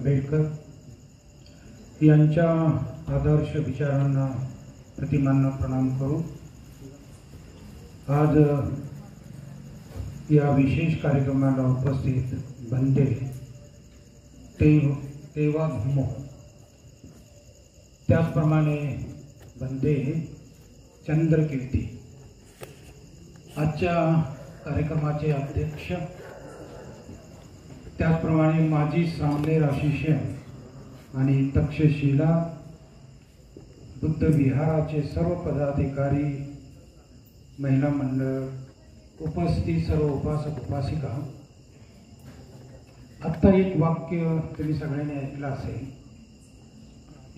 आंबेडकर यांच्या आदर्श विचारांना प्रतिमांना प्रणाम करू आज या विशेष कार्यक्रमाला उपस्थित बंदे तेवा धम्मो त्याचप्रमाणे बंदे चंद्रकीर्ती आजच्या कार्यक्रमाचे अध्यक्ष त्याचप्रमाणे माजी सामनेर आशिष आणि तक्षशिला बुद्ध विहाराचे सर्व पदाधिकारी महिला मंडळ उपस्थित सर्व उपासक उपासिका आत्ता एक वाक्य तुम्ही सगळ्यांनी ऐकलं असेल।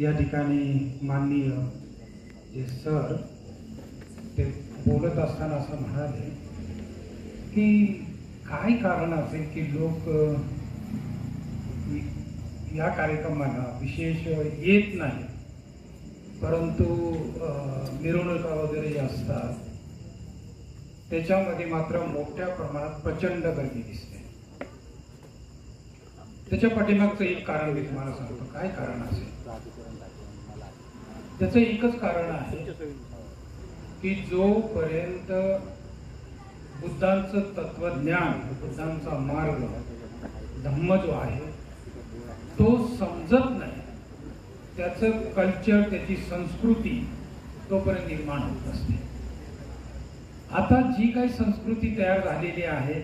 या ठिकाणी माननीय जे सर ते बोलत असताना असं म्हणाले की काय कारण असेल की लोक या कार्यक्रमाला विशेष येत नाही, परंतु मिरवणुका वगैरे असतात त्याच्यामध्ये मात्र मोठ्या प्रमाणात प्रचंड गर्दी दिसते। त्याच्या पाठीमागचं एक कारण मी तुम्हाला सांगतो। काय कारण असेल त्याचं एकच कारण आहे की जोपर्यंत बुद्धांचं तत्वज्ञान, बुद्धांचा मार्ग धम्म जो आहे तो समजत नाही, त्याचं कल्चर, त्याची संस्कृती तोपर्यंत निर्माण होत असते। आता जी काही संस्कृती तयार झालेली आहे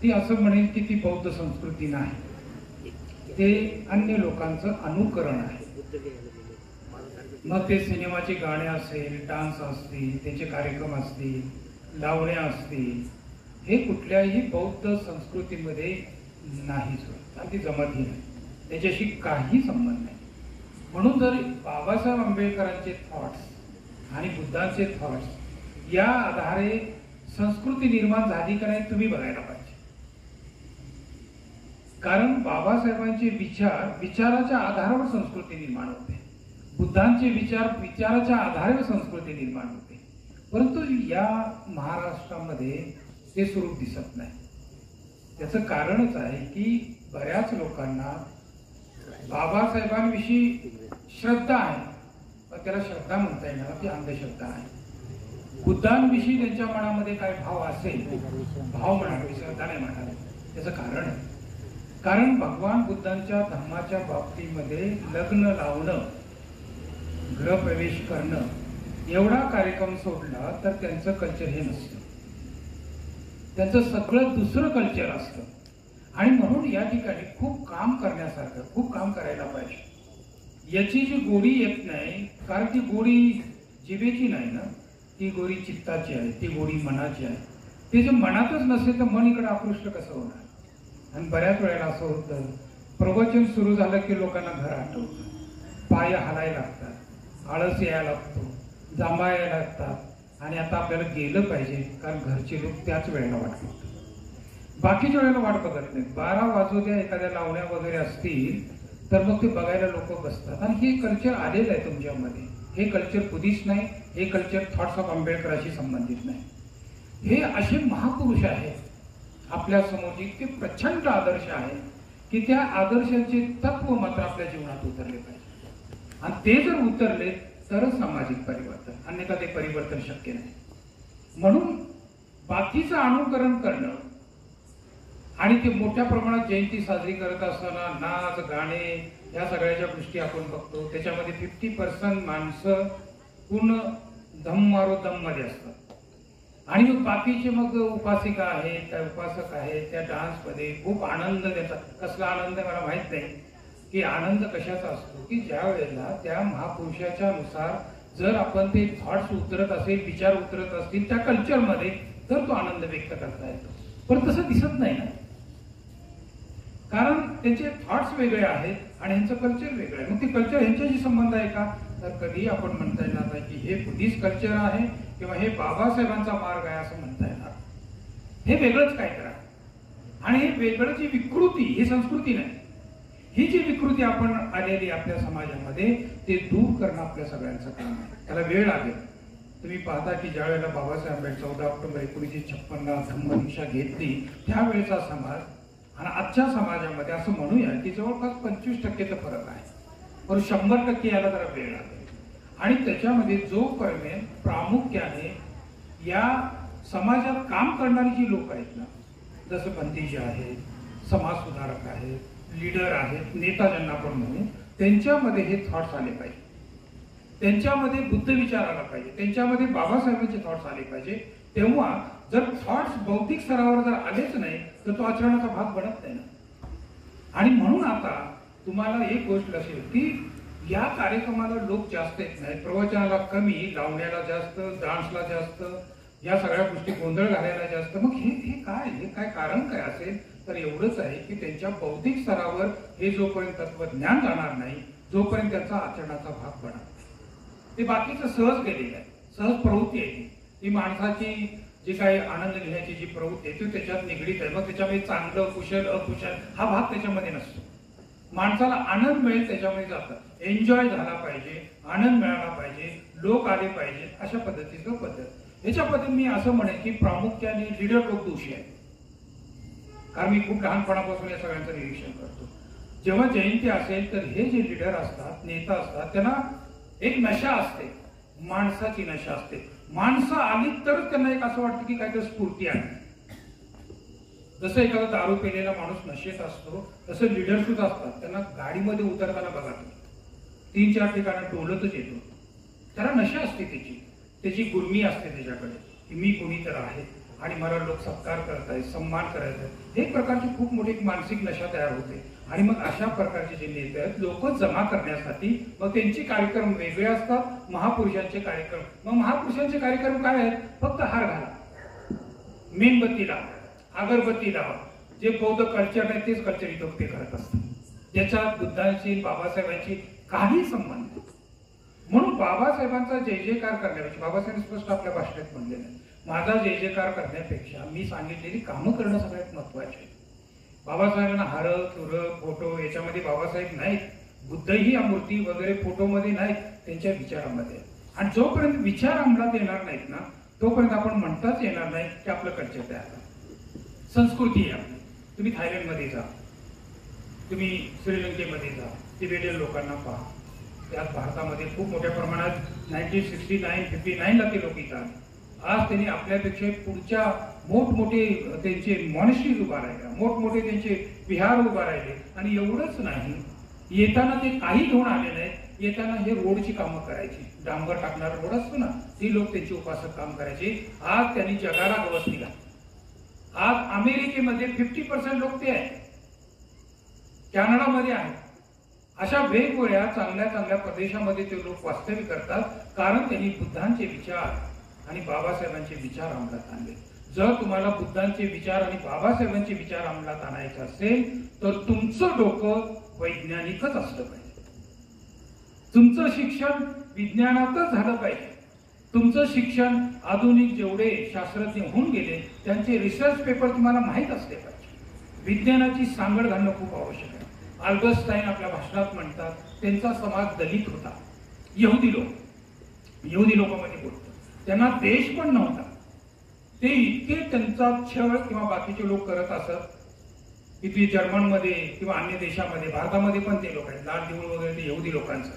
ती असं म्हणेल की ती बौद्ध संस्कृती नाही, ते अन्य लोकांचं अनुकरण आहे। मग ते सिनेमाचे गाणे असेल, डान्स असतील, त्याचे कार्यक्रम असतील, लावण्या असतील, हे कुठल्याही बौद्ध संस्कृतीमध्ये नाहीच होत आणि ती जमतही नाही, त्याच्याशी काही संबंध नाही। म्हणून जर बाबासाहेब आंबेडकरांचे थॉट्स आणि बुद्धांचे थॉट्स या आधारे संस्कृती निर्माण झाली का नाही तुम्ही बघायला पाहिजे। कारण बाबासाहेबांचे विचार विचाराच्या आधारावर संस्कृती निर्माण होते, बुद्धांचे विचार विचाराच्या आधारावर संस्कृती निर्माण होते, परंतु या महाराष्ट्रामध्ये ते स्वरूप दिसत नाही। त्याचं कारणच आहे की बऱ्याच लोकांना बाबासाहेबांविषयी श्रद्धा आहे, पण त्याला श्रद्धा म्हणता येणार ती अंधश्रद्धा आहे। बुद्धांविषयी त्यांच्या मनामध्ये काय भाव असेल, भाव म्हणावे, श्रद्धा नाही म्हणावे। त्याचं कारण आहे, कारण भगवान बुद्धांच्या धम्माच्या बाबतीमध्ये लग्न लावणं, गृहप्रवेश करणं एवढा कार्यक्रम सोडला तर त्यांचं कल्चर हे नसतं, त्यांचं सगळं दुसरं कल्चर असतं। आणि म्हणून या ठिकाणी खूप काम करण्यासारखं, खूप काम करायला पाहिजे। याची जी गोडी येत नाही, कारण ती गोडी जिभेची नाही ना, ती गोडी चित्ताची आहे, ती गोडी मनाची आहे। ते जे मनातच नसेल तर मन इकडे आकृष्ट कसं होणार? आणि बऱ्याच वेळेला असं होतं, प्रवचन सुरू झालं की लोकांना घर आठवतं, पाय हालायला लागतात, आळस यायला लागतो, जांभा यायला लागतात, आणि आता आपल्याला गेलं पाहिजे कारण घरचे लोक त्याच वेळेला वाट बघतात, बाकीच्या वेळेला वाट बघत नाहीत। 12 वाजू द्या, एखाद्या लावण्या वगैरे असतील तर मग ते बघायला लोक बसतात। आणि हे कल्चर आलेलं आहे तुमच्यामध्ये, हे कल्चर बुद्धिस्ट नाही, हे कल्चर थॉट्स ऑफ आंबेडकराशी संबंधित नाही। हे असे महापुरुष आहेत आपल्या समोर, इतके प्रचंड आदर्श आहे की त्या आदर्शाचे तत्व मात्र आपल्या जीवनात उतरले पाहिजे, आणि ते जर उतरले तरच सामाजिक परिवर्तन, अन्यथा ते परिवर्तन शक्य नाही। म्हणून बाकीचं अनुकरण करणं आणि ते मोठ्या प्रमाणात जयंती साजरी करत असताना नाच गाणे या सगळ्याच्या गोष्टी आपण बघतो, त्याच्यामध्ये 50% माणसं पूर्ण धम्म मारो दम मध्ये असतात, आणि मग बाकीचे मग उपासिका आहेत, त्या उपासक आहेत, त्या डान्स मध्ये खूप आनंद देतात। कसला आनंद मला माहित नाही की आनंद कशाचा असतो, की ज्या वेळेला त्या महापुरुषाच्या नुसार जर आपण ते थॉट्स उतरत असेल, विचार उतरत असतील त्या कल्चरमध्ये, तर तो आनंद व्यक्त करता येतो। पण तसं दिसत नाही ना, कारण त्यांचे थॉट्स वेगळे आहेत आणि ह्यांचं कल्चर वेगळं आहे। मग ते कल्चर ह्यांच्याशी संबंध आहे का? तर कधी आपण म्हणता येणार नाही की हे बुद्धिस्ट कल्चर आहे किंवा हे बाबासाहेबांचा मार्ग आहे असं म्हणता येणार। हे वेगळंच काय करा, आणि हे वेगळं जी विकृती, ही संस्कृती नाही, ही जी विकृती आपण आलेली आपल्या समाजामध्ये ते दूर करणं आपल्या सगळ्यांचं काम आहे। त्याला वेळ लागेल। तुम्ही पाहता की ज्या वेळेला बाबासाहेब आंबेडकर 14 ऑक्टोबर 1956 धम्मदीक्षा घेतली त्यावेळेचा समाज आणि आजच्या समाजामध्ये असं म्हणूया की जवळपास 25% फरक आहे, पण 100% याला जरा वेळ लागेल. आणि त्याच्यामध्ये जोपर्यंत प्रामुख्याने या समाजात काम करणारी जी लोक आहेत ना, जसं भंतीजी आहेत, समाज सुधारक आहेत, लीडर आहेत, नेता ज्यांना आपण म्हणू, त्यांच्यामध्ये हे थॉट्स आले पाहिजे, त्यांच्यामध्ये बुद्ध विचार आला पाहिजे, त्यांच्यामध्ये बाबासाहेबांचे थॉट्स आले पाहिजे. तेव्हा जर थॉट्स बौद्धिक स्तरावर जर आलेच नाही तर तो आचरणाचा भाग बनत नाही ना. आणि म्हणून आता तुम्हाला एक गोष्ट लक्षात येईल की या कार्यक्रमाला लोक जास्त येत नाही, प्रवचनाला कमी, लावण्याला जास्त, डान्सला जास्त, या सगळ्या गोष्टी गोंधळ घालायला जास्त. मग हे काय कारण काय असेल तर एवढंच आहे की त्यांच्या बौद्धिक स्तरावर हे जोपर्यंत तत्वज्ञान जाणार नाही, जोपर्यंत त्याचा आचरणाचा भाग बनणार, ते बाकीचं सहज केलेलं आहे, सहज प्रवृत्ती आहे ती माणसाची जी काही आनंद घेण्याची जी प्रवृत्ती आहे ती त्याच्यात निगडीत आहे. मग त्याच्यामध्ये चांगलं, कुशल, अकुशल हा भाग त्याच्यामध्ये नसतो. माणसाला आनंद मिळेल त्याच्यामध्ये जातं, एन्जॉय झाला पाहिजे, आनंद मिळाला पाहिजे, लोक आले पाहिजे, अशा पद्धतीचं पद्धत. याच्या पद्धतीने मी असं म्हणेन की प्रामुख्याने लीडर लोक दोषी आहेत. कारण मी खूप लहानपणापासून या सगळ्यांचं निरीक्षण करतो. जेव्हा जयंती असेल तर हे जे लीडर असतात, नेता असतात, त्यांना एक नशा असते, माणसाची नशा असते. माणसं आली तरच त्यांना एक असं वाटतं की काहीतरी स्फूर्ती आहे. जसं एखादा दारू पेलेला माणूस नशेत असतो तसं लीडर सुद्धा असतात. त्यांना गाडीमध्ये उतरताना बघा तुम्ही 3-4 ठिकाणी टोलतच येतो. त्याला नशा असते, त्याची गुर्मी असते त्याच्याकडे की मी कोणी तर आहे आणि मला लोक सत्कार करतायत, सन्मान करायचा. एक प्रकारची खूप मोठी मानसिक नशा तयार होते. आणि मग अशा प्रकारचे जे नेते आहेत लोक जमा करण्यासाठी मग त्यांचे कार्यक्रम वेगळे असतात, महापुरुषांचे कार्यक्रम. मग महापुरुषांचे कार्यक्रम काय आहेत? फक्त हार घाला, मेणबत्ती लावा, अगरबत्ती लावा. जे बौद्ध कल्चर आहे तेच कल्चर इथं ते करत असतात, ज्याच्यात बुद्धांशी, बाबासाहेबांची काही संबंध नाही. म्हणून बाबासाहेबांचा जय जयकार करण्यापेक्षा, बाबासाहेबांनी स्पष्ट आपल्या भाषणात म्हणलेलं आहे, माझा जय जयकार करण्यापेक्षा मी सांगितलेली कामं करणं सगळ्यात महत्वाचे आहे. बाबासाहेबांना हार, तुर, फोटो याच्यामध्ये बाबासाहेब नाहीत, बुद्धही या मूर्ती वगैरे फोटोमध्ये नाहीत, त्यांच्या विचारामध्ये. आणि जोपर्यंत विचार अंमलात येणार नाहीत ना तोपर्यंत आपण म्हणताच येणार नाही की आपलं कल्चर तयार आहे, संस्कृती आहे आपली. तुम्ही थायलंडमध्ये जा, तुम्ही श्रीलंकेमध्ये जा, तिबेटियन लोकांना पहा. त्यात भारतामध्ये खूप मोठ्या प्रमाणात 1969-59ला ते लोक येतात. आज त्यांनी आपल्यापेक्षा पुढच्या मोठमोठे त्यांचे मॉनेस्ट्रीज उभा राहिले, मोठमोठे त्यांचे विहार उभा राहिले. आणि एवढंच नाही, येताना ते काही घेऊन आले नाहीत, येताना हे रोडची कामं करायची, डांबर टाकणारा रोड असतो ना, ती लोक त्यांची उपासक काम करायचे. आज त्यांनी जगाला गवस दिला. आज अमेरिकेमध्ये 50% लोक ते आहेत, कॅनडामध्ये आहेत. अशा वेगवेगळ्या चांगल्या चांगल्या प्रदेशामध्ये ते लोक वास्तव्य करतात, कारण त्यांनी बुद्धांचे विचार आणि बाबासाहेबांचे विचार अंमलात आणले. जर तुम्हाला बुद्धांचे विचार आणि बाबासाहेबांचे विचार अंमलात आणायचे असेल तर तुमचं डोकं वैज्ञानिकच असलं पाहिजे, तुमचं शिक्षण विज्ञानातच झालं पाहिजे. तुमचं शिक्षण आधुनिक जेवढे शास्त्रज्ञ होऊन गेले त्यांचे रिसर्च पेपर तुम्हाला माहीत असले पाहिजे. विज्ञानाची सांगड घालणं खूप आवश्यक आहे. अल्बर्टाईन आपल्या भाषणात म्हणतात त्यांचा समाज दलित होता, यहुदी लोकांमध्ये बोलतो. त्यांना देश पण नव्हता. ते इतके त्यांचा छळ किंवा बाकीचे लोक करत असत की जर्मनमध्ये किंवा अन्य देशामध्ये, भारतामध्ये पण ते लोक आहेत, लाल देऊळ वगैरे ते यहुदी लोकांचं.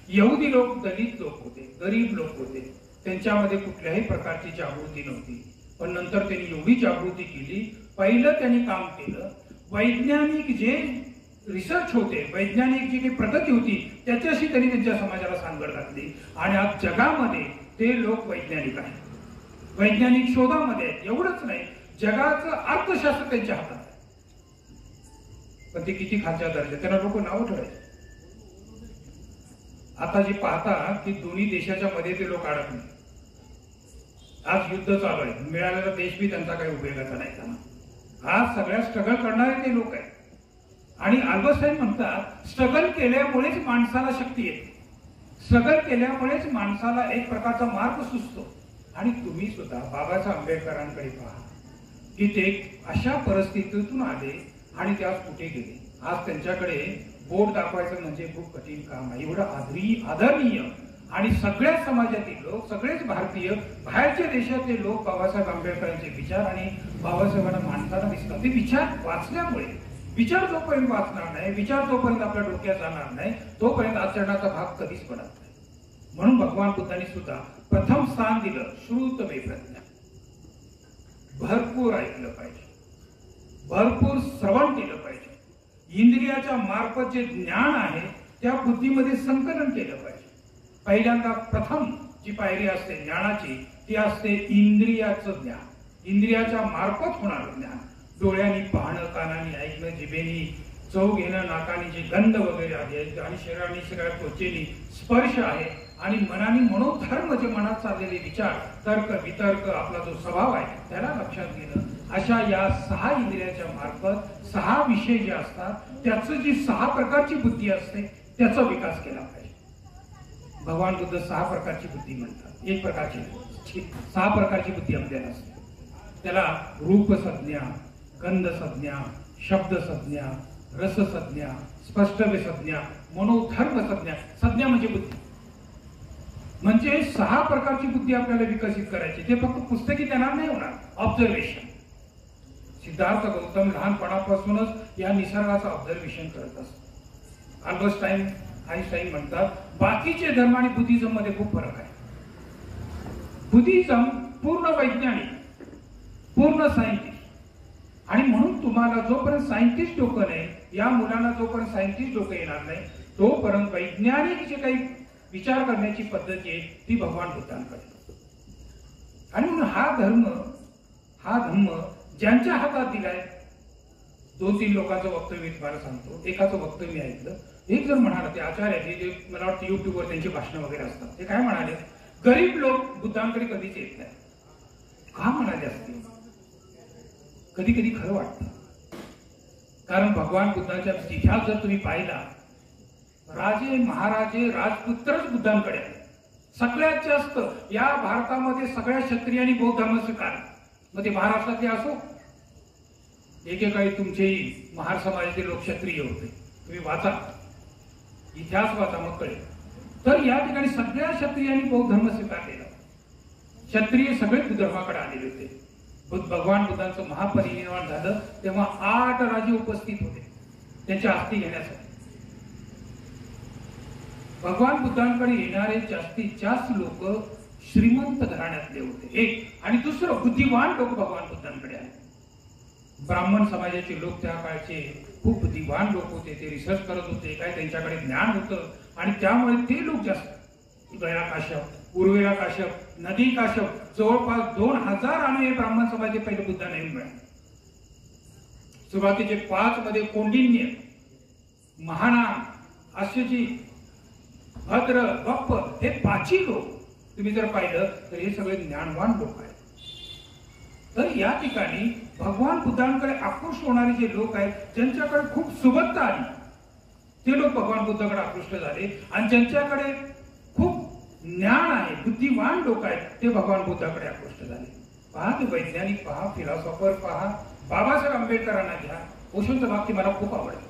यहुदी लोक दलित लोक होते, गरीब लोक होते, त्यांच्यामध्ये कुठल्याही प्रकारची जागृती नव्हती. पण नंतर त्यांनी एवढी जागृती केली. पहिलं त्यांनी काम केलं, वैज्ञानिक जे रिसर्च होते, वैज्ञानिक जी काही प्रगती होती त्याच्याशी त्यांनी त्यांच्या समाजाला सांगड घातली. आणि आज जगामध्ये ते लोक वैज्ञानिक आहेत, वैज्ञानिक शोधामध्ये आहेत. एवढंच नाही, जगाचं अर्थशास्त्र त्यांच्या हातात आहे. पण ते किती खालच्या दर्जा, त्यांना लोक नाव ठेवायचे. आता जे पाहता की दोन्ही देशाच्या मध्ये ते लोक अडकले. आज युद्ध चालू आहे, मिळालेला देश बी त्यांचा काही उपयोगाचा नाही त्यांना. आज सगळ्या स्ट्रगल करणारे ते लोक आहेत. आणि अल्बर्टाईन म्हणतात स्ट्रगल केल्यामुळेच माणसाला शक्ती येते, स्ट्रगल केल्यामुळेच माणसाला एक प्रकारचा मार्ग सुचतो. आणि तुम्ही सुद्धा बाबासाहेब आंबेडकरांकडे पहा की ते अशा परिस्थितीतून आले आणि ते आज कुठे गेले. आज त्यांच्याकडे बोट दाखवायचं म्हणजे खूप कठीण काम आहे. एवढं आदरणीय आणि सगळ्या समाजातील लोक, सगळेच भारतीय, बाहेरच्या देशातले लोक बाबासाहेब आंबेडकरांचे विचार आणि बाबासाहेबांना मानताना दिसतात. ते विचार वाचल्यामुळे विचार जोपर्यंत वाचणार नाही, विचार जोपर्यंत आपल्या डोक्यात जाणार नाही, तोपर्यंत आचरणाचा भाग कधीच पडत नाही. म्हणून भगवान बुद्धांनी सुद्धा प्रथम स्थान दिलं श्रुत मे प्रज्ञा. भरपूर ऐकलं पाहिजे, भरपूर श्रवण केलं पाहिजे. इंद्रियाच्या मार्फत जे ज्ञान आहे त्या बुद्धीमध्ये संकलन केलं पाहिजे. पहिल्यांदा प्रथम जी पायरी असते ज्ञानाची ती असते इंद्रियाचं ज्ञान, इंद्रियाच्या मार्फत होणारं ज्ञान. डोळ्यांनी पाहणं, कानाने ऐकणं, जिभेनी चव घेणं, नाकाने जे गंध वगैरे आहे आणि शरीराने सगळ्या त्वचेनी स्पर्श आहे आणि मनाने मनोधर्म जे मनात चाललेले विचार, तर्क वितर्क, आपला जो स्वभाव आहे त्याला लक्षात घेणं. अशा या 6 इंद्रियाच्या मार्फत 6 विषय जे असतात त्याचं जी 6 प्रकारची बुद्धी असते त्याचा विकास केला पाहिजे. भगवान बुद्ध 6 प्रकारची बुद्धी म्हणतात. एक प्रकारची 6 प्रकारची बुद्धी आपल्याला असते. त्याला रूप संज्ञा, गंध संज्ञा, शब्द संज्ञा, रस संज्ञा, स्पष्टवे संज्ञा, मनोधर्म संज्ञा. संज्ञा म्हणजे बुद्धी. म्हणजे 6 प्रकारची बुद्धी आपल्याला विकसित करायची. ते फक्त पुस्तकी ज्ञानाने नाही होणार, ऑब्झर्वेशन. सिद्धार्थ गौतम लहानपणापासूनच या निसर्गाचं ऑब्झर्वेशन करत असतात. अल्बर्ट आइन्स्टाईन म्हणतात बाकीचे धर्म आणि बुद्धिझम मध्ये खूप फरक आहे. बुद्धिझम पूर्ण वैज्ञानिक, पूर्ण सायंटिस्ट. आणि म्हणून तुम्हाला जोपर्यंत सायंटिस्ट डोकं नाही, या मुलांना जोपर्यंत सायंटिस्ट डोकं येणार नाही, तोपर्यंत वैज्ञानिक जे काही विचार करण्याची पद्धत आहे ती भगवान बुद्धांकडे. आणि म्हणून हा धर्म ज्यांच्या हातात दिलाय. 2-3 लोकांचं वक्तव्य मी तुम्हाला सांगतो. एकाचं वक्तव्य मी ऐकलं. एक जण म्हणाला, ते आचार्य जे मला वाटतं युट्यूबवर त्यांची भाषणं वगैरे असतात, ते काय म्हणाले, गरीब लोक बुद्धांकडे कधीच येत नाही. का म्हणाले असतील? कधी कधी खरं वाटतं. कारण भगवान बुद्धांच्या इतिहास जर तुम्ही पाहिला, राजे महाराजे राजपुत्रच बुद्धांकडे आहे. सगळ्यात जास्त या भारतामध्ये सगळ्या क्षत्रियांनी बौद्ध धर्म स्वीकारला. मग ते महाराष्ट्रातले असो, एकेकाळी तुमचेही महार समाजाचे लोक क्षत्रिय होते. तुम्ही वाचा, इतिहास वाचा, मग कळेल. तर या ठिकाणी सगळ्या क्षत्रियांनी बौद्ध धर्म स्वीकारलेला. क्षत्रिय सगळे बुद्ध धर्माकडे आलेले होते. भगवान बुद्धांचं महापरिनिर्वाण झालं तेव्हा 8 राजे उपस्थित होते त्यांच्या अस्थी घेण्यासाठी. भगवान बुद्धांकडे येणारे जास्तीत जास्त लोक श्रीमंत घराण्यातले होते, एक. आणि दुसरं, बुद्धिवान लोक भगवान बुद्धांकडे आले. ब्राह्मण समाजाचे लोक त्या काळचे खूप बुद्धिवान लोक होते. ते रिसर्च करत होते, काय त्यांच्याकडे ज्ञान होतं आणि त्यामुळे ते लोक जास्त. गया काश्यप, उर्वेला काश्यप, नदी काश्यप, जवळपास 2000 हे ब्राह्मण समाजाचे पहिले बुद्धांना येऊन मिळाले. सुरुवातीचे 5 मध्ये कौंडिन्य, महानाम, अश्वजी, भद्र, बप्प हे 5 लोक तुम्ही जर पाहिलं तर हे सगळे ज्ञानवान लोक आहेत. तर या ठिकाणी भगवान बुद्धांकडे आकृष्ट होणारे जे लोक आहेत, ज्यांच्याकडे खूप सुबत्ता आली, ते लोक भगवान बुद्धाकडे आकृष्ट झाले. आणि ज्यांच्याकडे खूप ज्ञान आहे, बुद्धिवान लोक आहेत, ते भगवान बुद्धाकडे आकृष्ट झाले. पहा, ते वैज्ञानिक पहा, फिलॉसॉफर पहा. बाबासाहेब आंबेडकरांना घ्या. ओशोंचं वाक्य मला खूप आवडतं.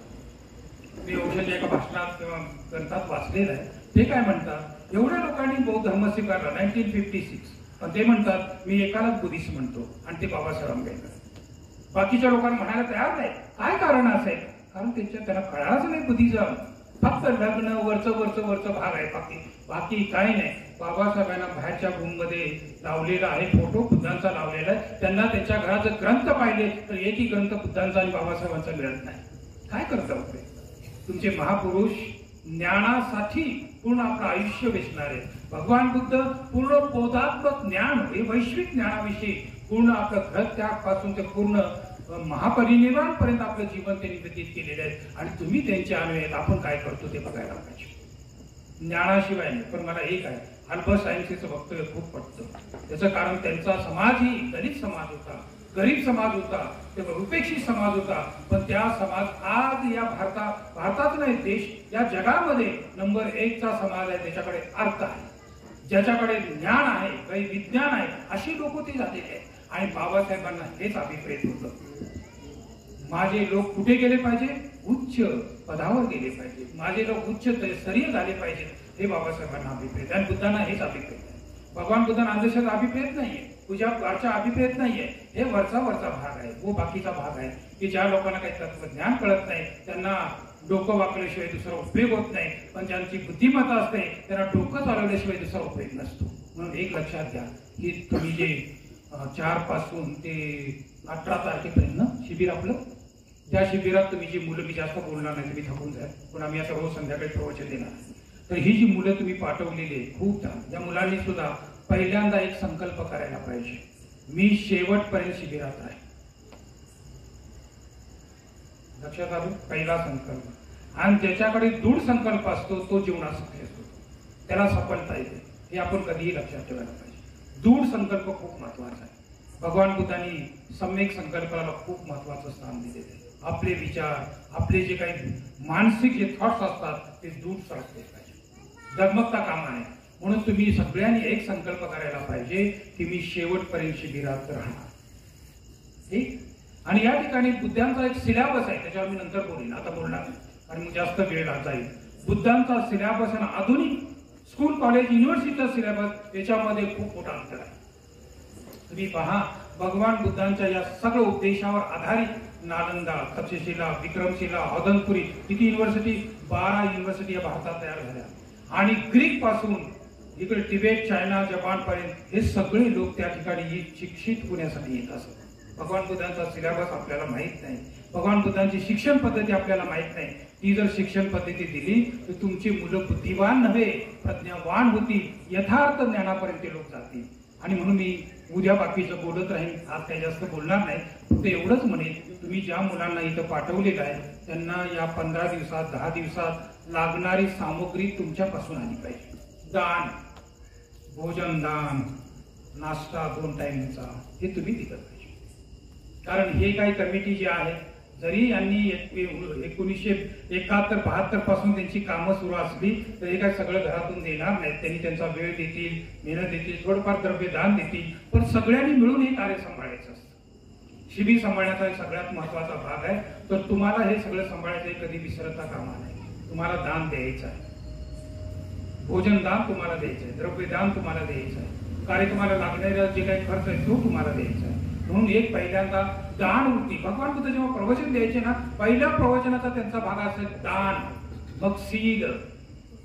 मी ओशोच्या एका भाषणात किंवा ग्रंथात वाचलेलं आहे. ते काय म्हणतात, एवढ्या लोकांनी बौद्ध धर्म स्वीकारला 1956, पण ते म्हणतात मी एकालाच बुद्धिस्ट म्हणतो, आणि ते बाबासाहेब आंबेडकर. बाकीच्या लोकांना म्हणायला तयार नाही. काय कारण असेल? कारण त्यांना कळालंच नाही बुद्धिझम. फक्त लग्न, वरचं भाग आहे, बाकी काही नाही. बाबासाहेबांना बाहेरच्या रूम मध्ये लावलेला आहे फोटो, बुद्धांचा लावलेला आहे. त्यांना त्यांच्या घराचे ग्रंथ पाहिले तर एकही ग्रंथ बुद्धांचा आणि बाबासाहेबांचा मिळत नाही. काय करता होते? तुमचे महापुरुष ज्ञानासाठी पूर्ण आपलं आयुष्य वेचणारे भगवान बुद्ध पूर्ण बोधात्मक ज्ञान, हे वैश्विक ज्ञानाविषयी पूर्ण आपलं घर त्यापासून ते पूर्ण महापरिनिर्वाण पर्यंत आपलं जीवन त्यांनी व्यतीत केलेलं आहे. आणि तुम्ही त्यांच्या अन्वयात आपण काय करतो ते बघायला पाहिजे. ज्ञानाशिवाय नाही. पण मला एक आहे, अल्बर्ट आइन्स्टाईनचं वक्तव्य खूप पटतं. त्याचं कारण त्यांचा समाजही दलित समाज होता, गरीब समाज होता, ते उपेक्षित समाज होता. पण त्या समाज आज या भारतात नाही, देश या जगामध्ये नंबर 1 चा समाज आहे. त्याच्याकडे अर्थ आहे, ज्याच्याकडे ज्ञान आहे, काही विज्ञान आहे, अशी लोक ते झालेले आहेत. आणि बाबासाहेबांना हेच अभिप्रेत होतं, माझे लोक कुठे गेले पाहिजे? उच्च पदावर गेले पाहिजे, माझे लोक उच्च स्तरीय झाले पाहिजे, हे बाबासाहेबांना अभिप्रेत. आणि बुद्धांना हेच अभिप्रेत आहे. भगवान बुद्धांना अंधश्रद्धा अभिप्रेत नाहीये, पूजा अर्चा अभिप्रेत नाहीये. हे वरचा भाग आहे, वो बाकीचा भाग आहे. की ज्या लोकांना काही तत्वज्ञान कळत नाही, त्यांना डोकं वाकल्याशिवाय दुसरा उपयोग होत नाही, पण ज्यांची बुद्धिमत्ता असते त्यांना डोकं चालवल्याशिवाय दुसरा उपयोग नसतो. म्हणून एक लक्षात घ्या की तुम्ही जे 4 पासून ते 18 तारखेपर्यंत शिबिर आपलं, त्या शिबिरात तुम्ही जी मुलं, मी जास्त बोलणार नाही, तुम्ही थकून जाल, पण आम्ही आता रोज संध्याकाळी प्रवचन देणार. तर ही जी मुलं तुम्ही पाठवलेली आहे खूप छान. या मुलांनी सुद्धा पहिल्यांदा एक संकल्प करायला पाहिजे, मी शेवटपर्यंत शिबिरात आहे. लक्षात आलं? पहिला संकल्प. आणि ज्याच्याकडे दृढ संकल्प असतो तो जीवनात सक्सेस होतो, त्याला सफलता येते. हे आपण कधीही लक्षात ठेवायला पाहिजे. दृढ संकल्प खूप महत्वाचा आहे. भगवान बुद्धांनी सम्यक संकल्पाला खूप महत्वाचं स्थान दिलेलं आहे. आपले विचार, आपले जे काही मानसिक जे थॉट्स असतात ते दृढ असले पाहिजे, डगमगता कामा नये. म्हणून तुम्ही सगळ्यांनी एक संकल्प करायला पाहिजे की मी शेवटपर्यंत शिबिरात राहणार. ठीक. आणि या ठिकाणी बुद्धांचा एक सिलेबस आहे, त्याच्यावर मी नंतर बोलेन, आता बोलणार नाही आणि मग जास्त वेळ जाईल. बुद्धांचा सिलेबस आणि आधुनिक स्कूल, कॉलेज, युनिव्हर्सिटीचा सिलेबस याच्यामध्ये खूप मोठा अंतर आहे. तुम्ही पहा, भगवान बुद्धांच्या या सगळ्या उपदेशावर आधारित नालंदा, तक्षशिला, विक्रमशिला, औदनपुरी, किती युनिव्हर्सिटी, 12 युनिव्हर्सिटी या भारतात तयार झाल्या. आणि ग्रीक पासून इकडे तिबेट, चायना, जपान पर्यंत हे सगळे लोक त्या ठिकाणी शिक्षित होण्यासाठी येत असत. भगवान बुद्धांचा सिलेबस आपल्याला माहित नाही, भगवान बुद्धांची शिक्षण पद्धती आपल्याला माहित नाही. ती जर शिक्षण पद्धती दिली तर तुमची मुलं बुद्धिवान नव्हे प्रज्ञावान होतील, यथार्थ ज्ञानापर्यंत लोक जातील. आणि म्हणून मी उद्या बाकीचं बोलत राहीन, आज काही जास्त बोलणार नाही. फक्त एवढंच म्हणेन, तुम्ही ज्या मुलांना इथं पाठवलेलं आहे त्यांना या 15 दिवसात 10 दिवसात लागणारी सामग्री तुमच्यापासून आली पाहिजे. दान, भोजन दान, नाश्ता 2 टाइमचा हे तुम्ही दिलं पाहिजे. कारण हे काही कमिटी जी आहे, जरी यांनी 1971-72 पासून त्यांची कामं सुरू असली तरी काय सगळं घरातून देणार नाहीत. त्यांनी त्यांचा वेळ देतील, मेहनत देतील, थोडंफार द्रव्यदान देतील, पण सगळ्यांनी मिळून हे कार्य सांभाळायचं असतं. शिबिर सांभाळण्याचा एक सगळ्यात महत्वाचा भाग आहे. तर तुम्हाला हे सगळं सांभाळायचं कधी विसरता कामा नाही. तुम्हाला दान द्यायचं आहे, भोजन दान तुम्हाला द्यायचं आहे, द्रव्यदान तुम्हाला द्यायचं आहे, कार्यक्रमाला लागणारा जे काही खर्च आहे तो तुम्हाला द्यायचा आहे. म्हणून एक पहिल्यांदा दान वृत्ती. भगवान बुद्ध जेव्हा प्रवचन द्यायचे ना, पहिल्या प्रवचनाचा त्यांचा भाग असेल दान, मग शील.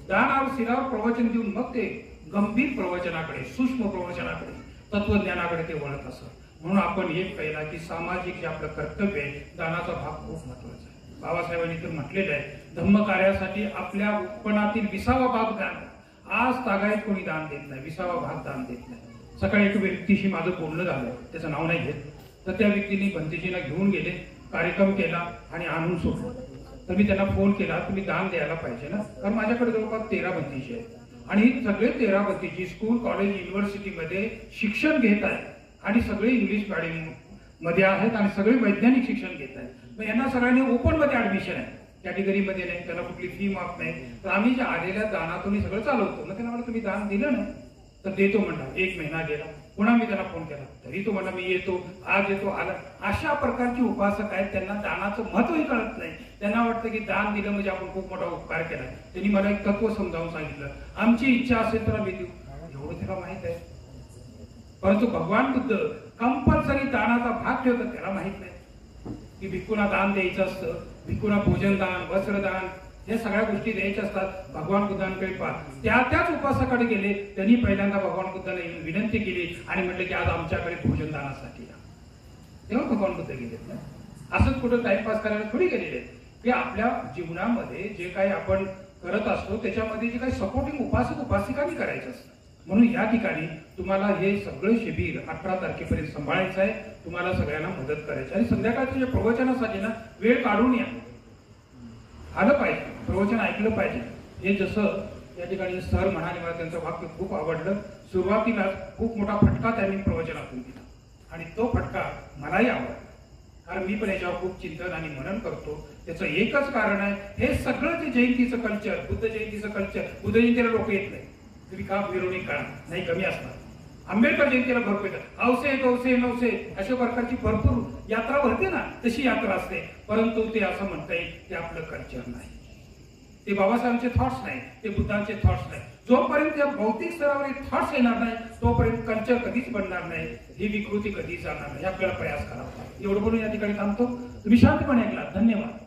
दानावर शीलावर प्रवचन देऊन मग ते गंभीर प्रवचनाकडे, सूक्ष्म प्रवचनाकडे, तत्वज्ञानाकडे ते वळत असत. म्हणून आपण एक पहिला की सामाजिक जे आपलं कर्तव्य आहे, दानाचा भाग खूप महत्वाचा आहे. बाबासाहेबांनी तर म्हटलेलं आहे, धम्मकार्यासाठी आपल्या उत्पन्नातील 20वा भाग दान. आज तागायत कोणी दान देत नाही, 20वा भाग दान देत नाही. सकाळी एका व्यक्तीशी माझं बोलणं झालं, त्याचं नाव नाही घेत, तर त्या व्यक्तीने भंतेजीला घेऊन गेले, कार्यक्रम केला आणि आणून सोडलं. तर मी त्यांना फोन केला, तुम्ही दान द्यायला पाहिजे ना, कारण माझ्याकडे जवळपास 13 भंतीजी आहेत आणि सगळे 13 भंतीजी स्कूल, कॉलेज, युनिव्हर्सिटीमध्ये शिक्षण घेत आहेत आणि सगळे इंग्लिश मिडियम मध्ये आहेत आणि सगळे वैज्ञानिक शिक्षण घेत आहेत. मग यांना सगळ्यांनी ओपन मध्ये ऍडमिशन आहे, कॅटेगरीमध्ये नाही, त्याला कुठली फी माफ नाही. तर आम्ही ज्या आलेल्या दानातून सगळं चालवतो. मग त्यांना मला तुम्ही दान दिलं ना, तर देतो म्हणला. 1 महिना गेला, पुन्हा मी त्याला फोन केला, तरी तो म्हणला मी येतो, आज येतो, आला. अशा प्रकारची उपासक आहेत, त्यांना दानाचं महत्वही कळत नाही. त्यांना वाटतं की दान दिलं म्हणजे आपण खूप मोठा उपकार केला. त्यांनी मला एक तत्व समजावून सांगितलं, आमची इच्छा असेल तर आम्ही देऊ, एवढं त्याला माहित आहे. परंतु भगवान बुद्ध कंपल्सरी दानाचा भाग ठेवतात, त्याला माहित नाही की भिक्खूंना दान द्यायचं असतं, भिक्खूंना भोजन दान, वस्त्रदान, या सगळ्या गोष्टी द्यायच्या असतात. भगवान बुद्धांकडे त्याच उपासकाकडे गेले. त्यांनी पहिल्यांदा भगवान बुद्धांना येऊन विनंती केली आणि म्हटलं की आज आमच्याकडे भोजन दानासाठी या. तेव्हा भगवान बुद्ध गेलेत ना. असंच कुठं टाइमपास करायला थोडी गेलेले. की आपल्या जीवनामध्ये जे काही आपण करत असतो त्याच्यामध्ये जे काही सपोर्टिंग उपासक उपासिकांनी करायचं असतं. म्हणून या ठिकाणी तुम्हाला हे सगळं शिबिर 18 तारखेपर्यंत सांभाळायचं आहे. तुम्हाला सगळ्यांना मदत करायची आणि संध्याकाळच्या प्रवचनासाठी ना वेळ काढून या, आलं पाहिजे, प्रवचन ऐकलं पाहिजे. हे जसं या ठिकाणी सर म्हणाले, मला त्यांचं वाक्य खूप आवडलं. सुरुवातीला खूप मोठा फटका त्यांनी प्रवचनातून दिला आणि तो फटका मलाही आवडला, कारण मी पण याच्यावर खूप चिंतन आणि मनन करतो. त्याचं एकच कारण आहे, हे सगळं जे जयंतीचं कल्चर, बुद्ध जयंतीचं कल्चर, बुद्ध जयंतीला लोक येत नाही, तुम्ही का मिरवणूक काढा, नाही कमी असणार. आंबेडकर जयंतीला भरपूर येतात, औसे गौसे नवसे अशा प्रकारची भरपूर यात्रा भरते ना, तशी यात्रा असते. परंतु ते असं म्हणता येईल ते आपलं कल्चर नाही. ते बाबासाहेबांचे थॉट्स नाही, ते बुद्धांचे थॉट्स नाही. जोपर्यंत या भौतिक स्तरावर थॉट्स येणार नाही तोपर्यंत कल्चर कधीच बनणार नाही, ही विकृती कधीच जाणार नाही. आपल्याला प्रयास करावा. एवढं बोलून या ठिकाणी थांबतो. तुम्ही शांतपणे ऐकला. धन्यवाद.